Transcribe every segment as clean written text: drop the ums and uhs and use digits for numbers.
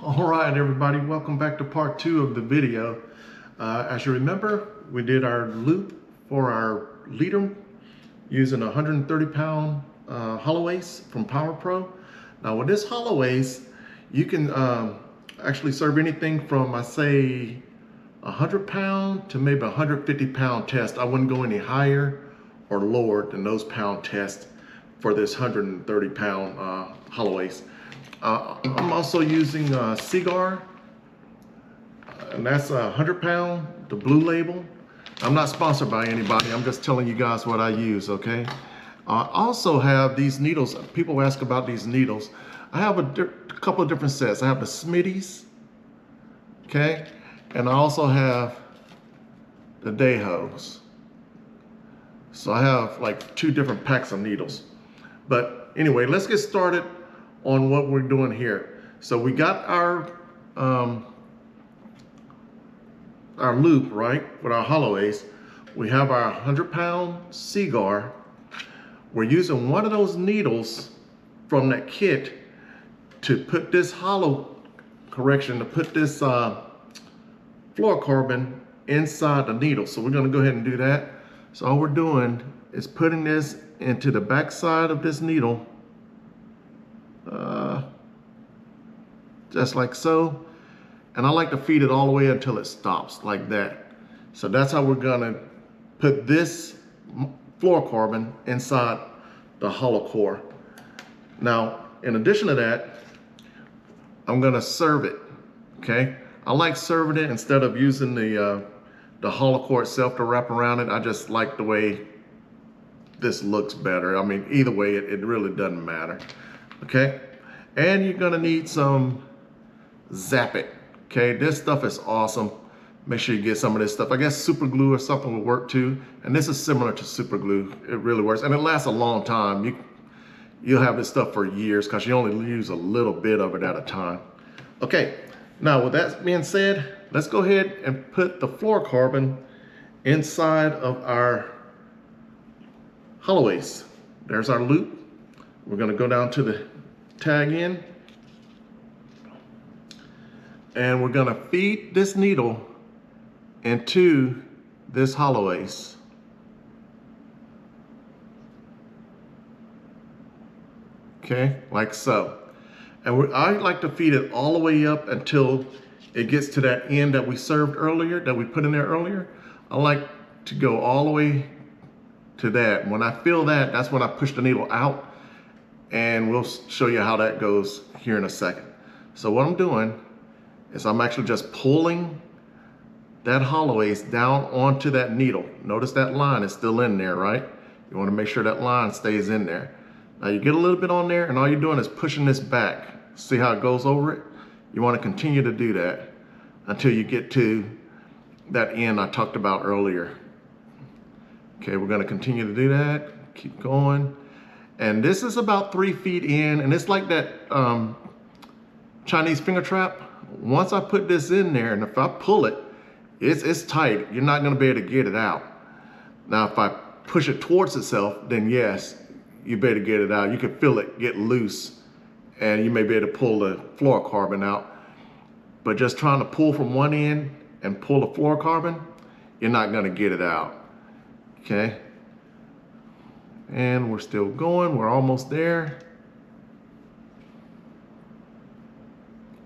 All right, everybody, welcome back to part 2 of the video. As you remember, we did our loop for our leader using a 130-pound hollow ace from Power Pro. Now with this hollow ace, you can actually serve anything from, I say, 100-pound to maybe 150-pound test. I wouldn't go any higher or lower than those pound tests for this 130-pound hollow ace. I'm also using Seaguar, and that's a 100-pound, the blue label. I'm not sponsored by anybody. I'm just telling you guys what I use, okay? I also have these needles. People ask about these needles. I have a couple of different sets. I have the Smitties, okay? And I also have the Dehos. So I have like 2 different packs of needles. But anyway, let's get started on what we're doing here. So we got our loop, right, with our hollow ace. We have our 100-pound Seaguar. We're using one of those needles from that kit to put this to put this fluorocarbon inside the needle. So we're gonna go ahead and do that. So all we're doing is putting this into the back side of this needle, just like so. And I like to feed it all the way until it stops, like that. So that's how we're gonna put this fluorocarbon inside the hollow core. Now, in addition to that, I'm gonna serve it, okay? I like serving it instead of using the hollow core itself to wrap around it. I just like the way this looks better. I mean, either way, it really doesn't matter, okay? And you're gonna need some Zap It, okay? This stuff is awesome. Make sure you get some of this stuff. I guess super glue or something will work too. And this is similar to super glue. It really works, and it lasts a long time. You'll have this stuff for years because you only use a little bit of it at a time. Okay, now with that being said, let's go ahead and put the fluorocarbon inside of our hollow ace. There's our loop. We're gonna go down to the tag end, and we're gonna feed this needle into this hollow ace. Okay, like so. And I like to feed it all the way up until it gets to that end that we served earlier, that we put in there earlier. I like to go all the way to that. When I feel that, that's when I push the needle out, and we'll show you how that goes here in a second. So what I'm doing is I'm actually just pulling that hollow ace down onto that needle. Notice that line is still in there, right? You want to make sure that line stays in there. Now you get a little bit on there, and all you're doing is pushing this back. See how it goes over it? You want to continue to do that until you get to that end I talked about earlier. Okay, we're going to continue to do that. Keep going. And this is about 3 feet in, and it's like that Chinese finger trap. Once I put this in there, and if I pull it, it's tight. You're not going to be able to get it out. Now, if I push it towards itself, then yes, you better get it out. You can feel it get loose, and you may be able to pull the fluorocarbon out. But just trying to pull from one end and pull the fluorocarbon, you're not going to get it out. Okay? And we're still going. We're almost there.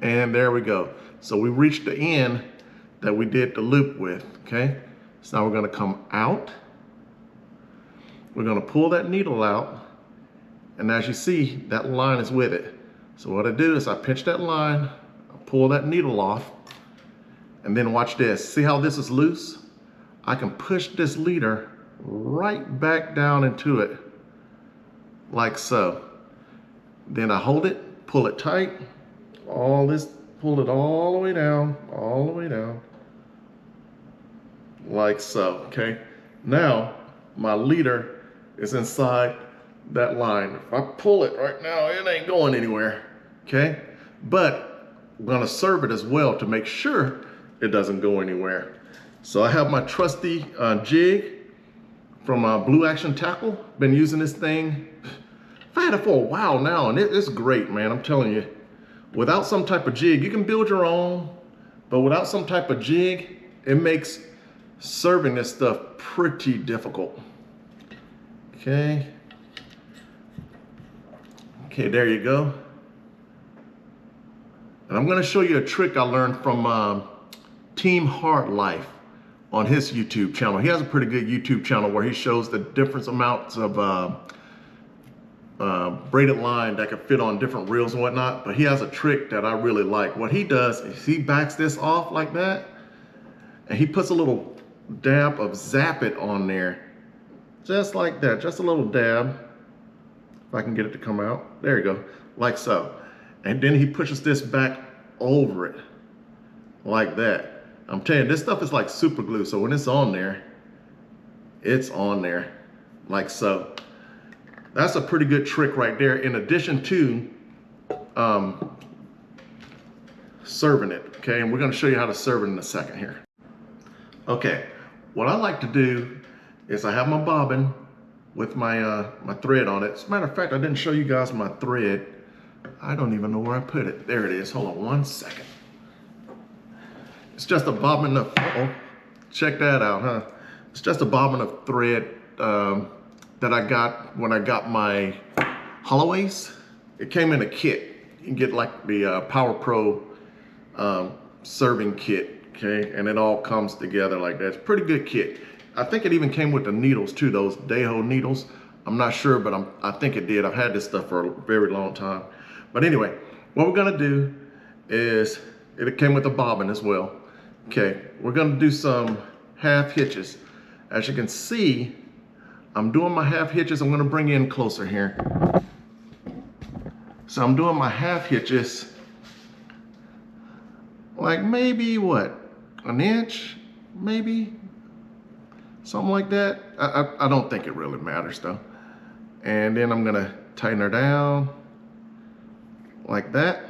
And there we go. So we reached the end that we did the loop with, okay? So now we're gonna come out. We're gonna pull that needle out. And as you see, that line is with it. So what I do is I pinch that line, I pull that needle off, and then watch this. See how this is loose? I can push this leader right back down into it, like so. Then I hold it, pull it tight, pull it all the way down, like so, okay? Now, my leader is inside that line. If I pull it right now, it ain't going anywhere, okay? But I'm gonna serve it as well to make sure it doesn't go anywhere. So I have my trusty jig from Blue Action Tackle. Been using this thing. I've had it for a while now, and it's great, man. I'm telling you. Without some type of jig, you can build your own, but without some type of jig, it makes serving this stuff pretty difficult. Okay. Okay, there you go. And I'm gonna show you a trick I learned from Team Hard Life on his YouTube channel. He has a pretty good YouTube channel where he shows the different amounts of braided line that can fit on different reels and whatnot, but he has a trick that I really like. What he does is he backs this off like that, and he puts a little dab of Zap It on there, just like that, just a little dab. If I can get it to come out, there you go, like so. And then he pushes this back over it, like that. I'm telling you, this stuff is like super glue, so when it's on there, like so. That's a pretty good trick right there, in addition to serving it, okay? And we're gonna show you how to serve it in a second here. Okay, what I like to do is I have my bobbin with my my thread on it. As a matter of fact, I didn't show you guys my thread. I don't even know where I put it. There it is, hold on 1 second. It's just a bobbin of, check that out, huh? It's just a bobbin of thread that I got when I got my Holloways. It came in a kit. You can get like the Power Pro serving kit, okay? And it all comes together like that. It's a pretty good kit. I think it even came with the needles too, those Deho needles. I'm not sure, but I think it did. I've had this stuff for a very long time. But anyway, what we're gonna do is, it came with a bobbin as well. Okay, we're gonna do some half hitches. As you can see, I'm doing my half hitches. I'm gonna bring you in closer here. So I'm doing my half hitches, like maybe what, an inch, maybe? Something like that. I don't think it really matters though. And then I'm gonna tighten her down like that.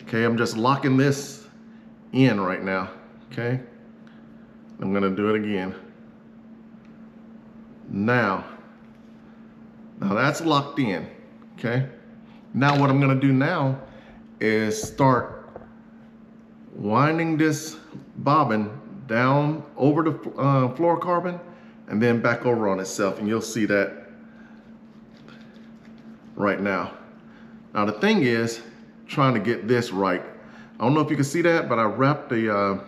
Okay, I'm just locking this in right now, okay? I'm gonna do it again. Now that's locked in, okay? Now what I'm gonna do now is start winding this bobbin down over the fluorocarbon and then back over on itself, and you'll see that right now. Now the thing is, trying to get this right. I don't know if you can see that, but I wrapped the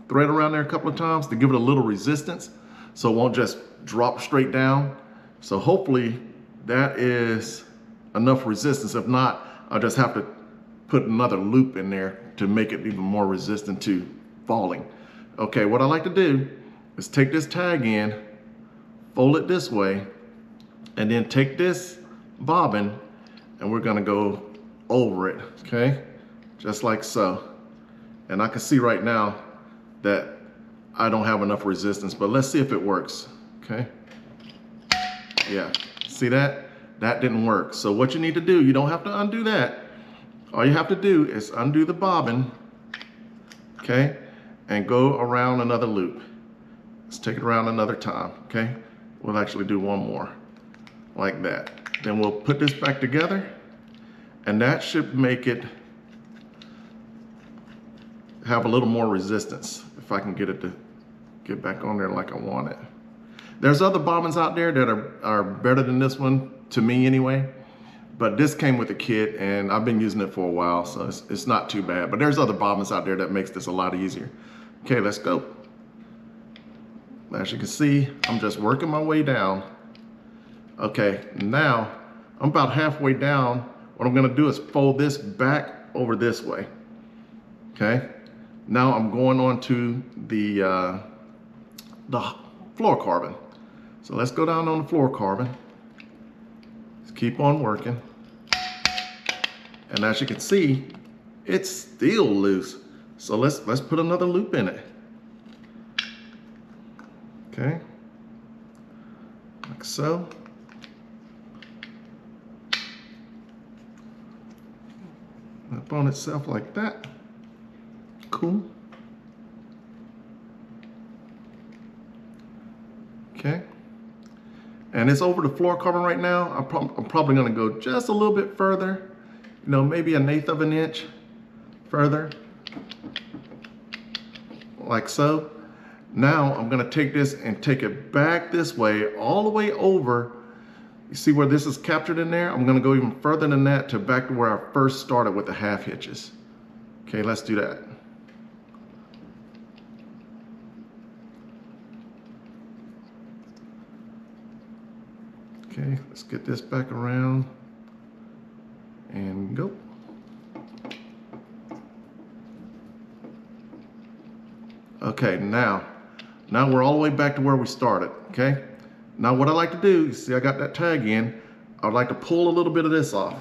thread around there a couple of times to give it a little resistance so it won't just drop straight down. So hopefully that is enough resistance. If not, I'll just have to put another loop in there to make it even more resistant to falling. Okay, what I like to do is take this tag in, fold it this way, and then take this bobbin and we're gonna go over it, okay? Just like so. And I can see right now that I don't have enough resistance, but let's see if it works, okay? Yeah, see that? That didn't work. So what you need to do, you don't have to undo that. All you have to do is undo the bobbin, okay? And go around another loop. Let's take it around another time, okay? We'll actually do one more, like that. Then we'll put this back together, and that should make it have a little more resistance, if I can get it to get back on there like I want it. There's other bobbins out there that are better than this one, to me anyway, but this came with a kit and I've been using it for a while, so it's not too bad. But there's other bobbins out there that makes this a lot easier. Okay, let's go. As you can see, I'm just working my way down. Okay, now I'm about halfway down. What I'm gonna do is fold this back over this way. Okay, now I'm going on to the fluorocarbon. So let's go down on the fluorocarbon. Let's keep on working. And as you can see, it's still loose. So let's put another loop in it. Okay, like so. Up on itself like that. Cool. Okay. And it's over the fluorocarbon right now. I'm probably gonna go just a little bit further you know, maybe 1/8 of an inch further, like so. Now I'm gonna take this and take it back this way, all the way over. You see where this is captured in there? I'm gonna go even further than that to back to where I first started with the half hitches. Okay, let's do that. Okay, let's get this back around and go. Okay, now we're all the way back to where we started, okay? Now what I like to do, you see I got that tag in, I would like to pull a little bit of this off,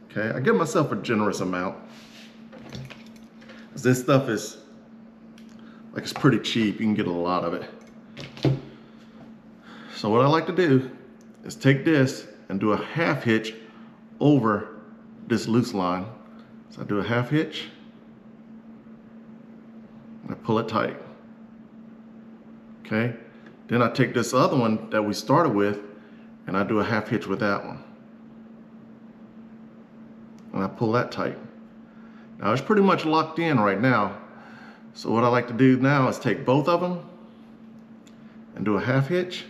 okay? I give myself a generous amount. This stuff is, like, it's pretty cheap, you can get a lot of it. So what I like to do is take this and do a half hitch over this loose line. So I do a half hitch, and I pull it tight. Okay, then I take this other one that we started with and I do a half hitch with that one. And I pull that tight. Now it's pretty much locked in right now. So what I like to do now is take both of them and do a half hitch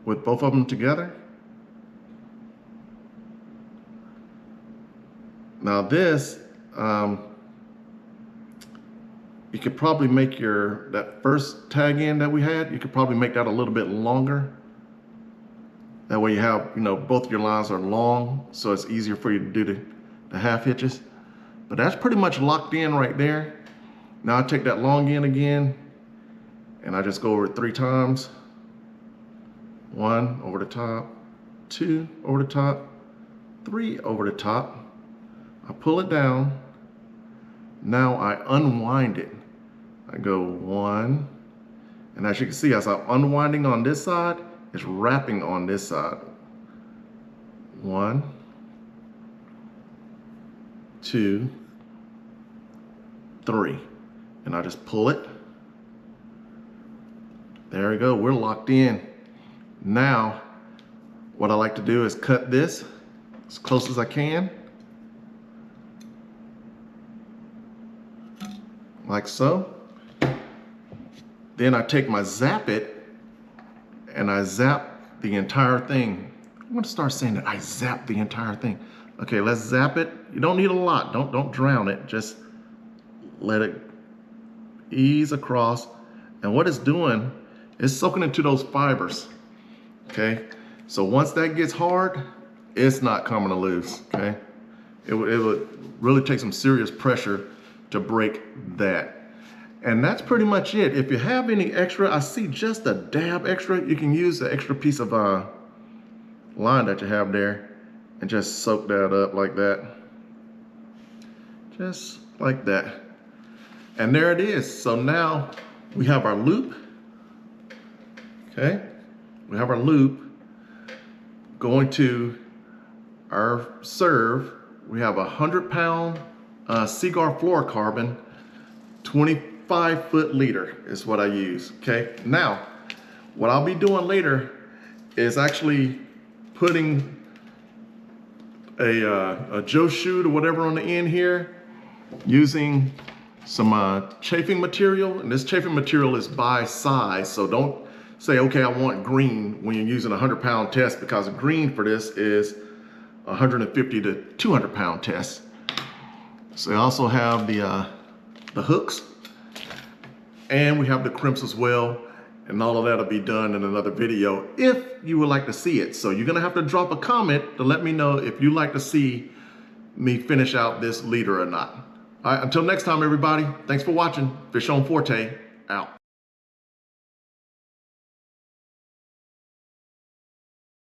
with both of them together. Now this, you could probably make that first tag in that we had, you could probably make that a little bit longer. That way you have, you know, both your lines are long, so it's easier for you to do the half hitches. But that's pretty much locked in right there. Now I take that long end again, and I just go over it 3 times. 1 over the top, 2 over the top, 3 over the top. I pull it down. Now I unwind it. I go 1, and as you can see, as I'm unwinding on this side, it's wrapping on this side. 1, 2, 3, and I just pull it. There we go, we're locked in. Now, what I like to do is cut this as close as I can, like so. Then I take my zap it and I zap the entire thing. I'm gonna start saying that I zap the entire thing. Okay, let's zap it. You don't need a lot, don't drown it. Just let it ease across. And what it's doing is soaking into those fibers, okay? So once that gets hard, it's not coming to loose, okay? It would really take some serious pressure to break that. And that's pretty much it. If you have any extra, I see just a dab extra, you can use the extra piece of line that you have there and just soak that up like that. Just like that. And there it is. So now we have our loop, okay? We have our loop going to our serve. We have a 100-pound Seaguar fluorocarbon, 25-foot leader is what I use, okay? Now, what I'll be doing later is actually putting a Joe shoot or whatever on the end here, using some chafing material. And this chafing material is by size, so don't say, okay, I want green when you're using a 100-pound test, because green for this is 150 to 200-pound test. So I also have the hooks, and we have the crimps as well, and all of that will be done in another video if you would like to see it. So you're gonna have to drop a comment to let me know if you'd like to see me finish out this leader or not. All right, until next time, everybody, thanks for watching. Fish on Forte, out.